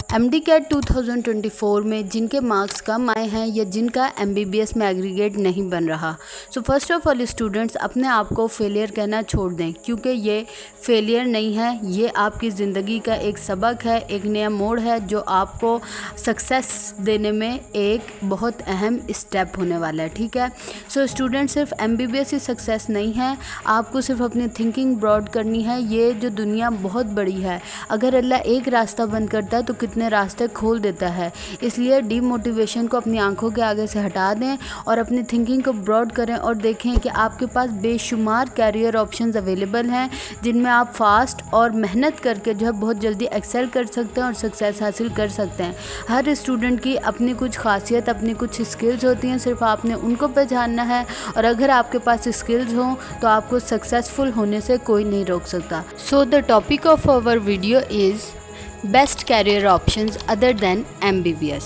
MD cat 2024 में जिनके marks कम आए हैं या जिनका एमबीबीएस में एग्रीगेट नहीं बन रहा, so first of all students अपने आप को फेलियर कहना छोड़ दें, क्योंकि ये फेलियर नहीं है, ये आपकी ज़िंदगी का एक सबक है, एक नया मोड़ है जो आपको सक्सेस देने में एक बहुत अहम स्टेप होने वाला है। ठीक है, सो स्टूडेंट सिर्फ एमबीबीएस ही सक्सेस नहीं है, आपको सिर्फ अपनी थिंकिंग ब्रॉड करनी है। ये जो दुनिया बहुत बड़ी है, अगर अल्लाह एक रास्ता बंद करता है तो कितने रास्ते खोल देता है। इसलिए डीमोटिवेशन को अपनी आंखों के आगे से हटा दें और अपनी थिंकिंग को ब्रॉड करें और देखें कि आपके पास बेशुमार कैरियर ऑप्शंस अवेलेबल हैं, जिनमें आप फास्ट और मेहनत करके जो है बहुत जल्दी एक्सेल कर सकते हैं और सक्सेस हासिल कर सकते हैं। हर स्टूडेंट की अपनी कुछ खासियत, अपनी कुछ स्किल्स होती हैं, सिर्फ आपने उनको पहचानना है और अगर आपके पास स्किल्स हों तो आपको सक्सेसफुल होने से कोई नहीं रोक सकता। So the topic of our video is best career options other than MBBS।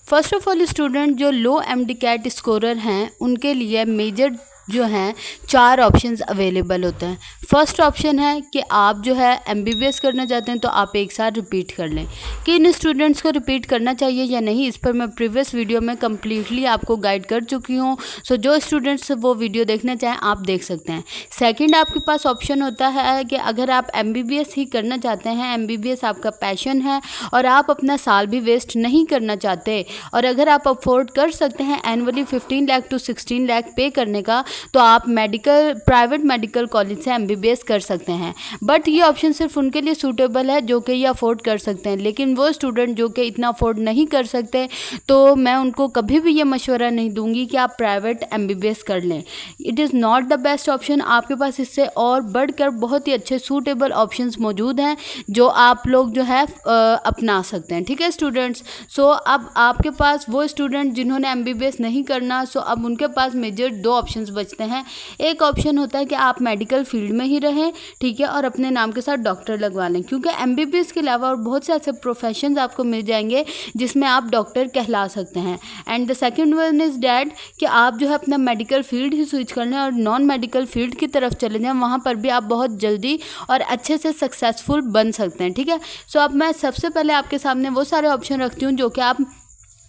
First of all student जो लो MD कैट स्कोरर हैं उनके लिए मेजर जो हैं 4 ऑप्शंस अवेलेबल होते हैं। फर्स्ट ऑप्शन है कि आप जो है MBBS करना चाहते हैं तो आप एक साथ रिपीट कर लें। कि इन स्टूडेंट्स को रिपीट करना चाहिए या नहीं, इस पर मैं प्रीवियस वीडियो में कम्प्लीटली आपको गाइड कर चुकी हूँ। सो जो स्टूडेंट्स वो वीडियो देखना चाहें आप देख सकते हैं। सेकंड आपके पास ऑप्शन होता है कि अगर आप MBBS ही करना चाहते हैं, MBBS आपका पैशन है और आप अपना साल भी वेस्ट नहीं करना चाहते और अगर आप अफोर्ड कर सकते हैं एनुअली 15 लाख टू 16 लाख पे करने का, तो आप प्राइवेट मेडिकल कॉलेज से MBBS कर सकते हैं। बट ये ऑप्शन सिर्फ उनके लिए सूटेबल है जो कि ये अफोर्ड कर सकते हैं। लेकिन वो स्टूडेंट जो कि इतना अफोर्ड नहीं कर सकते, तो मैं उनको कभी भी ये मशवरा नहीं दूंगी कि आप प्राइवेट MBBS कर लें। It is not the best option. आपके पास इससे और बढ़कर बहुत ही अच्छे सूटेबल ऑप्शंस मौजूद हैं जो आप लोग जो है अपना सकते हैं। ठीक है स्टूडेंट्स, सो अब आपके पास वो स्टूडेंट जिन्होंने MBBS नहीं करना, सो अब उनके पास मेजर 2 ऑप्शंस बचते हैं। एक ऑप्शन होता है कि आप मेडिकल फील्ड में ही रहें, ठीक है, और अपने नाम के साथ डॉक्टर लगवा लें, क्योंकि MBBS के अलावा और बहुत से ऐसे प्रोफेशंस आपको मिल जाएंगे जिसमें आप डॉक्टर कहला सकते हैं। And the second one is that कि आप जो है अपना मेडिकल फील्ड ही स्विच कर लें और नॉन मेडिकल फील्ड की तरफ चले जाएं, वहाँ पर भी आप बहुत जल्दी और अच्छे से सक्सेसफुल बन सकते हैं। ठीक है, सो अब मैं सबसे पहले आपके सामने वो सारे ऑप्शन रखती हूँ जो कि आप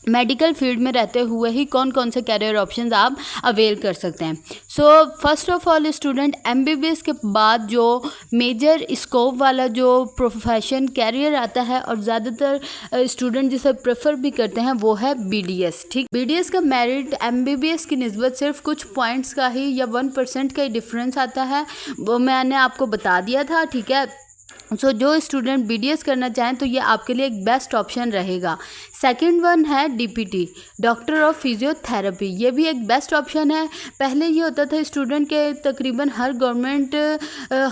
मेडिकल फील्ड में रहते हुए ही कौन कौन से कैरियर ऑप्शंस आप अवेल कर सकते हैं। So first of all student MBBS के बाद जो मेजर स्कोप वाला जो प्रोफेशन कैरियर आता है और ज़्यादातर स्टूडेंट जिसे प्रेफर भी करते हैं वो है BDS। ठीक, BDS का मेरिट MBBS की निस्बत सिर्फ कुछ पॉइंट्स का ही या 1% का ही डिफरेंस आता है, वो मैंने आपको बता दिया था। ठीक है, सो जो स्टूडेंट BDS करना चाहें तो ये आपके लिए एक बेस्ट ऑप्शन रहेगा। सेकंड वन है DPT, डॉक्टर ऑफ फिजियोथेरेपी। ये भी एक बेस्ट ऑप्शन है। पहले ये होता था स्टूडेंट के तकरीबन हर गवर्नमेंट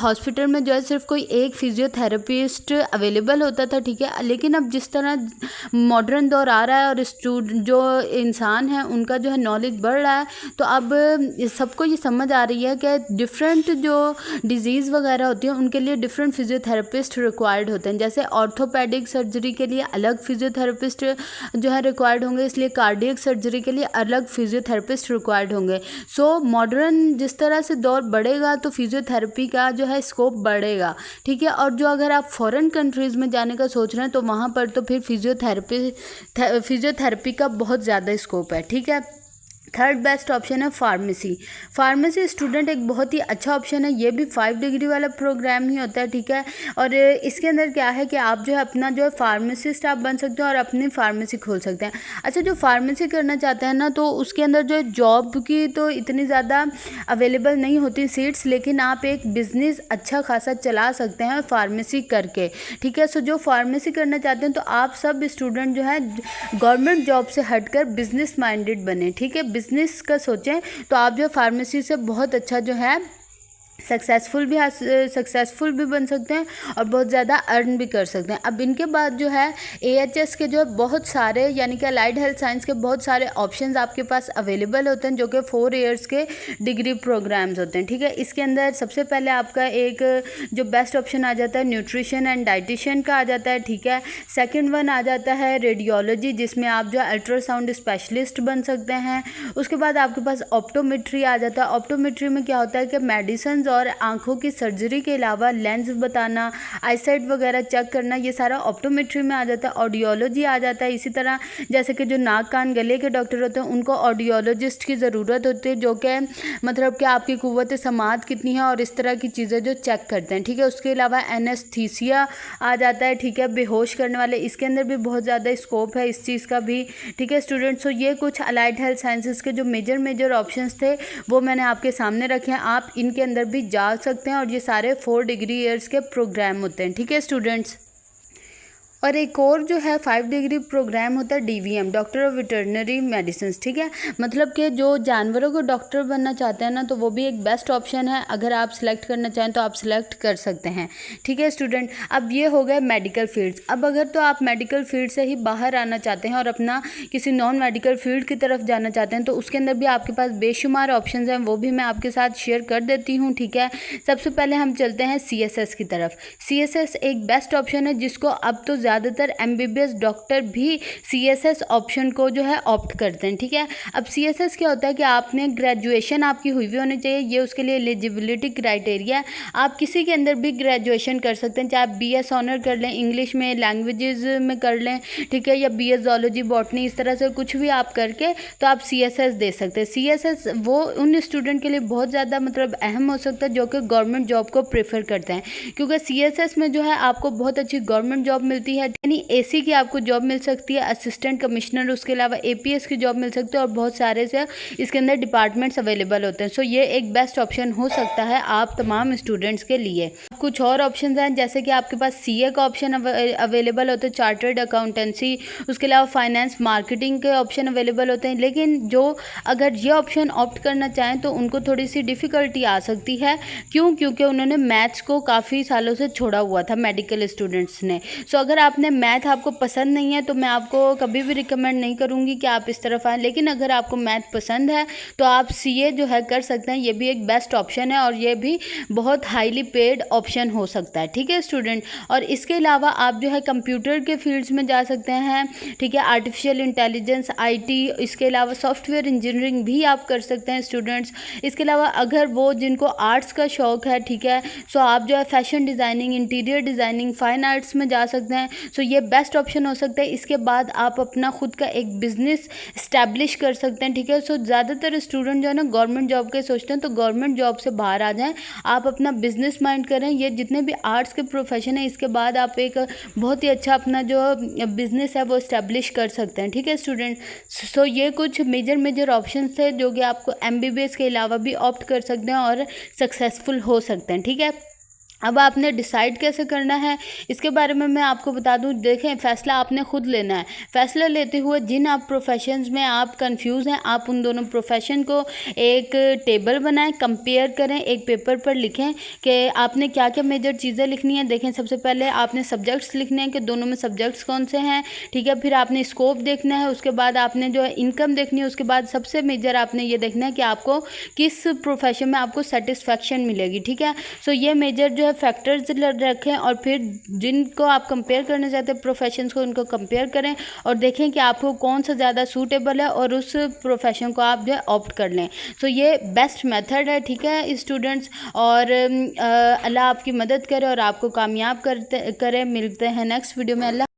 हॉस्पिटल में जो है सिर्फ कोई एक फिजियोथेरेपिस्ट अवेलेबल होता था। ठीक है, लेकिन अब जिस तरह मॉडर्न दौर आ रहा है और जो इंसान है उनका जो है नॉलेज बढ़ रहा है, तो अब सबको ये समझ आ रही है कि डिफरेंट जो डिजीज़ वगैरह होती हैं उनके लिए डिफरेंट फिजियोथेरेपिस्ट रिक्वायर्ड होते हैं। जैसे ऑर्थोपेडिक सर्जरी के लिए अलग फिजियोथेरेपिस्ट जो है रिक्वायर्ड होंगे, इसलिए कार्डियक सर्जरी के लिए अलग फिजियोथेरेपिस्ट रिक्वायर्ड होंगे। सो मॉडर्न जिस तरह से दौर बढ़ेगा तो फिजियोथेरेपी का जो है स्कोप बढ़ेगा। ठीक है, और जो अगर आप फॉरेन कंट्रीज़ में जाने का सोच रहे हैं तो वहाँ पर तो फिर फिजियोथेरेपी का बहुत ज़्यादा स्कोप है। ठीक है, थर्ड बेस्ट ऑप्शन है फार्मेसी। फार्मेसी स्टूडेंट एक बहुत ही अच्छा ऑप्शन है। ये भी 5 डिग्री वाला प्रोग्राम ही होता है। ठीक है, और इसके अंदर क्या है कि आप जो है अपना जो है फार्मासिस्ट आप बन सकते हैं और अपनी फार्मेसी खोल सकते हैं। अच्छा, जो फार्मेसी करना चाहते हैं ना, तो उसके अंदर जो जॉब की तो इतनी ज़्यादा अवेलेबल नहीं होती सीट्स, लेकिन आप एक बिज़नेस अच्छा खासा चला सकते हैं फार्मेसी करके। ठीक है, सो जो फार्मेसी करना चाहते हैं तो आप सब स्टूडेंट जो है गवर्नमेंट जॉब से हटकर बिजनेस माइंडेड बने। ठीक है, बिजनेस का सोचें तो आप जो फार्मेसी से बहुत अच्छा जो है सक्सेसफुल भी बन सकते हैं और बहुत ज़्यादा अर्न भी कर सकते हैं। अब इनके बाद जो है AHS के जो बहुत सारे यानी कि अलाइड हेल्थ साइंस के बहुत सारे ऑप्शंस आपके पास अवेलेबल होते हैं जो कि 4 इयर्स के डिग्री प्रोग्राम्स होते हैं। ठीक है, इसके अंदर सबसे पहले आपका एक जो बेस्ट ऑप्शन आ जाता है न्यूट्रिशन एंड डाइटिशियन का आ जाता है। ठीक है, सेकेंड वन आ जाता है रेडियोलॉजी, जिसमें आप जो अल्ट्रासाउंड स्पेशलिस्ट बन सकते हैं। उसके बाद आपके पास ऑप्टोमेट्री आ जाता है। ऑप्टोमेट्री में क्या होता है कि मेडिसिन और आँखों की सर्जरी के अलावा लेंस बताना, आईसाइट वगैरह चेक करना, ये सारा ऑप्टोमेट्री में आ जाता है। ऑडियोलॉजी आ जाता है। इसी तरह जैसे कि जो नाक कान गले के डॉक्टर होते हैं उनको ऑडियोलॉजिस्ट की ज़रूरत होती है, जो कि मतलब कि आपकी कुव्वत समात कितनी है और इस तरह की चीज़ें जो चेक करते हैं, ठीक है। उसके अलावा एनेस्थीसिया आ जाता है, ठीक है, बेहोश करने वाले, इसके अंदर भी बहुत ज़्यादा स्कोप है इस चीज़ का भी, ठीक है स्टूडेंट्स। तो ये कुछ अलाइड हेल्थ साइंसेज के जो मेजर ऑप्शंस थे वो मैंने आपके सामने रखे हैं। आप इनके अंदर भी जा सकते हैं और ये सारे 4 डिग्री ईयर्स के प्रोग्राम होते हैं, ठीक है स्टूडेंट्स। और एक और जो है 5 डिग्री प्रोग्राम होता है DVM, doctor of veterinary medicine, ठीक है। मतलब कि जो जानवरों को डॉक्टर बनना चाहते हैं ना, तो वो भी एक बेस्ट ऑप्शन है। अगर आप सिलेक्ट करना चाहें तो आप सिलेक्ट कर सकते हैं, ठीक है स्टूडेंट। अब ये हो गए मेडिकल फील्ड्स। अब अगर तो आप मेडिकल फील्ड से ही बाहर आना चाहते हैं और अपना किसी नॉन मेडिकल फील्ड की तरफ जाना चाहते हैं, तो उसके अंदर भी आपके पास बेशुमार ऑप्शन हैं, वो भी मैं आपके साथ शेयर कर देती हूँ, ठीक है। सबसे पहले हम चलते हैं CSS की तरफ। CSS एक बेस्ट ऑप्शन है जिसको अब तो ज़्यादातर MBBS डॉक्टर भी CSS ऑप्शन को जो है ऑप्ट करते हैं, ठीक है। अब CSS क्या होता है कि आपने ग्रेजुएशन आपकी हुई होनी चाहिए, ये उसके लिए एलिजिबिलिटी क्राइटेरिया है। आप किसी के अंदर भी ग्रेजुएशन कर सकते हैं, चाहे आप BS ऑनर कर लें, इंग्लिश में, लैंग्वेजेस में कर लें, ठीक है, या BS जोलॉजी बॉटनी, इस तरह से कुछ भी आप करके तो आप CSS दे सकते हैं। CSS वो उन स्टूडेंट के लिए बहुत ज़्यादा मतलब अहम हो सकता है जो कि गवर्नमेंट जॉब को प्रेफर करते हैं, क्योंकि CSS में जो है आपको बहुत अच्छी गवर्नमेंट जॉब मिलती है, यानी AC की आपको जॉब मिल सकती है, असिस्टेंट कमिश्नर, उसके अलावा APS की जॉब मिल सकती है और बहुत सारे से इसके अंदर डिपार्टमेंट्स अवेलेबल होते हैं। सो ये एक बेस्ट ऑप्शन हो सकता है आप तमाम स्टूडेंट्स के लिए। कुछ और ऑप्शंस हैं जैसे कि आपके पास CA का ऑप्शन अवेलेबल होता है, चार्टर्ड अकाउंटेंसी, उसके अलावा फाइनेंस मार्केटिंग के ऑप्शन अवेलेबल होते हैं। लेकिन जो अगर ये ऑप्शन ऑप्ट करना चाहें तो उनको थोड़ी सी डिफ़िकल्टी आ सकती है। क्यों? क्योंकि उन्होंने मैथ्स को काफ़ी सालों से छोड़ा हुआ था मेडिकल स्टूडेंट्स ने। सो अगर आपने मैथ आपको पसंद नहीं है तो मैं आपको कभी भी रिकमेंड नहीं करूँगी कि आप इस तरफ आएँ। लेकिन अगर आपको मैथ पसंद है तो आप CA जो है कर सकते हैं, ये भी एक बेस्ट ऑप्शन है और ये भी बहुत हाईली पेड ऑप्शन हो सकता है, ठीक है स्टूडेंट। और इसके अलावा आप जो है कंप्यूटर के फील्ड्स में जा सकते हैं, ठीक है, आर्टिफिशियल इंटेलिजेंस, IT, इसके अलावा सॉफ्टवेयर इंजीनियरिंग भी आप कर सकते हैं स्टूडेंट्स। इसके अलावा अगर वो जिनको आर्ट्स का शौक़ है, ठीक है, सो आप जो है fashion designing, interior designing, fine arts में जा सकते हैं। सो ये बेस्ट ऑप्शन हो सकता है। इसके बाद आप अपना खुद का एक बिज़नेस इस्टेब्लिश कर सकते हैं, ठीक है। सो ज़्यादातर स्टूडेंट जो है ना गवर्नमेंट जॉब के सोचते हैं, तो गवर्नमेंट जॉब से बाहर आ जाएं, आप अपना बिज़नेस माइंड करें। ये जितने भी आर्ट्स के प्रोफेशन है इसके बाद आप एक बहुत ही अच्छा अपना जो बिज़नेस है वो इस्टेब्लिश कर सकते हैं, ठीक है स्टूडेंट। सो ये कुछ मेजर ऑप्शन थे जो कि आपको MBBS के अलावा भी ऑप्ट कर सकते हैं और सक्सेसफुल हो सकते हैं, ठीक है। अब आपने डिसाइड कैसे करना है इसके बारे में मैं आपको बता दूं। देखें, फ़ैसला आपने खुद लेना है। फ़ैसला लेते हुए जिन आप प्रोफेशंस में आप कंफ्यूज हैं, आप उन दोनों प्रोफेशन को एक टेबल बनाएं, कंपेयर करें, एक पेपर पर लिखें कि आपने क्या क्या मेजर चीज़ें लिखनी है। देखें, सबसे पहले आपने सब्जेक्ट्स लिखने हैं कि दोनों में सब्जेक्ट्स कौन से हैं, ठीक है। फिर आपने स्कोप देखना है, उसके बाद आपने जो है इनकम देखनी है, उसके बाद सबसे मेजर आपने ये देखना है कि आपको किस प्रोफेशन में आपको सेटिस्फैक्शन मिलेगी, ठीक है। सो ये मेजर जो फैक्टर्स रखें और फिर जिनको आप कंपेयर करना चाहते हैं प्रोफेशंस को, उनको कंपेयर करें और देखें कि आपको कौन सा ज़्यादा सूटेबल है और उस प्रोफेशन को आप जो है ऑप्ट कर लें। सो ये बेस्ट मेथड है, ठीक है स्टूडेंट्स। और अल्लाह आपकी मदद करे और आपको कामयाब करे। मिलते हैं नेक्स्ट वीडियो में। अल्लाह।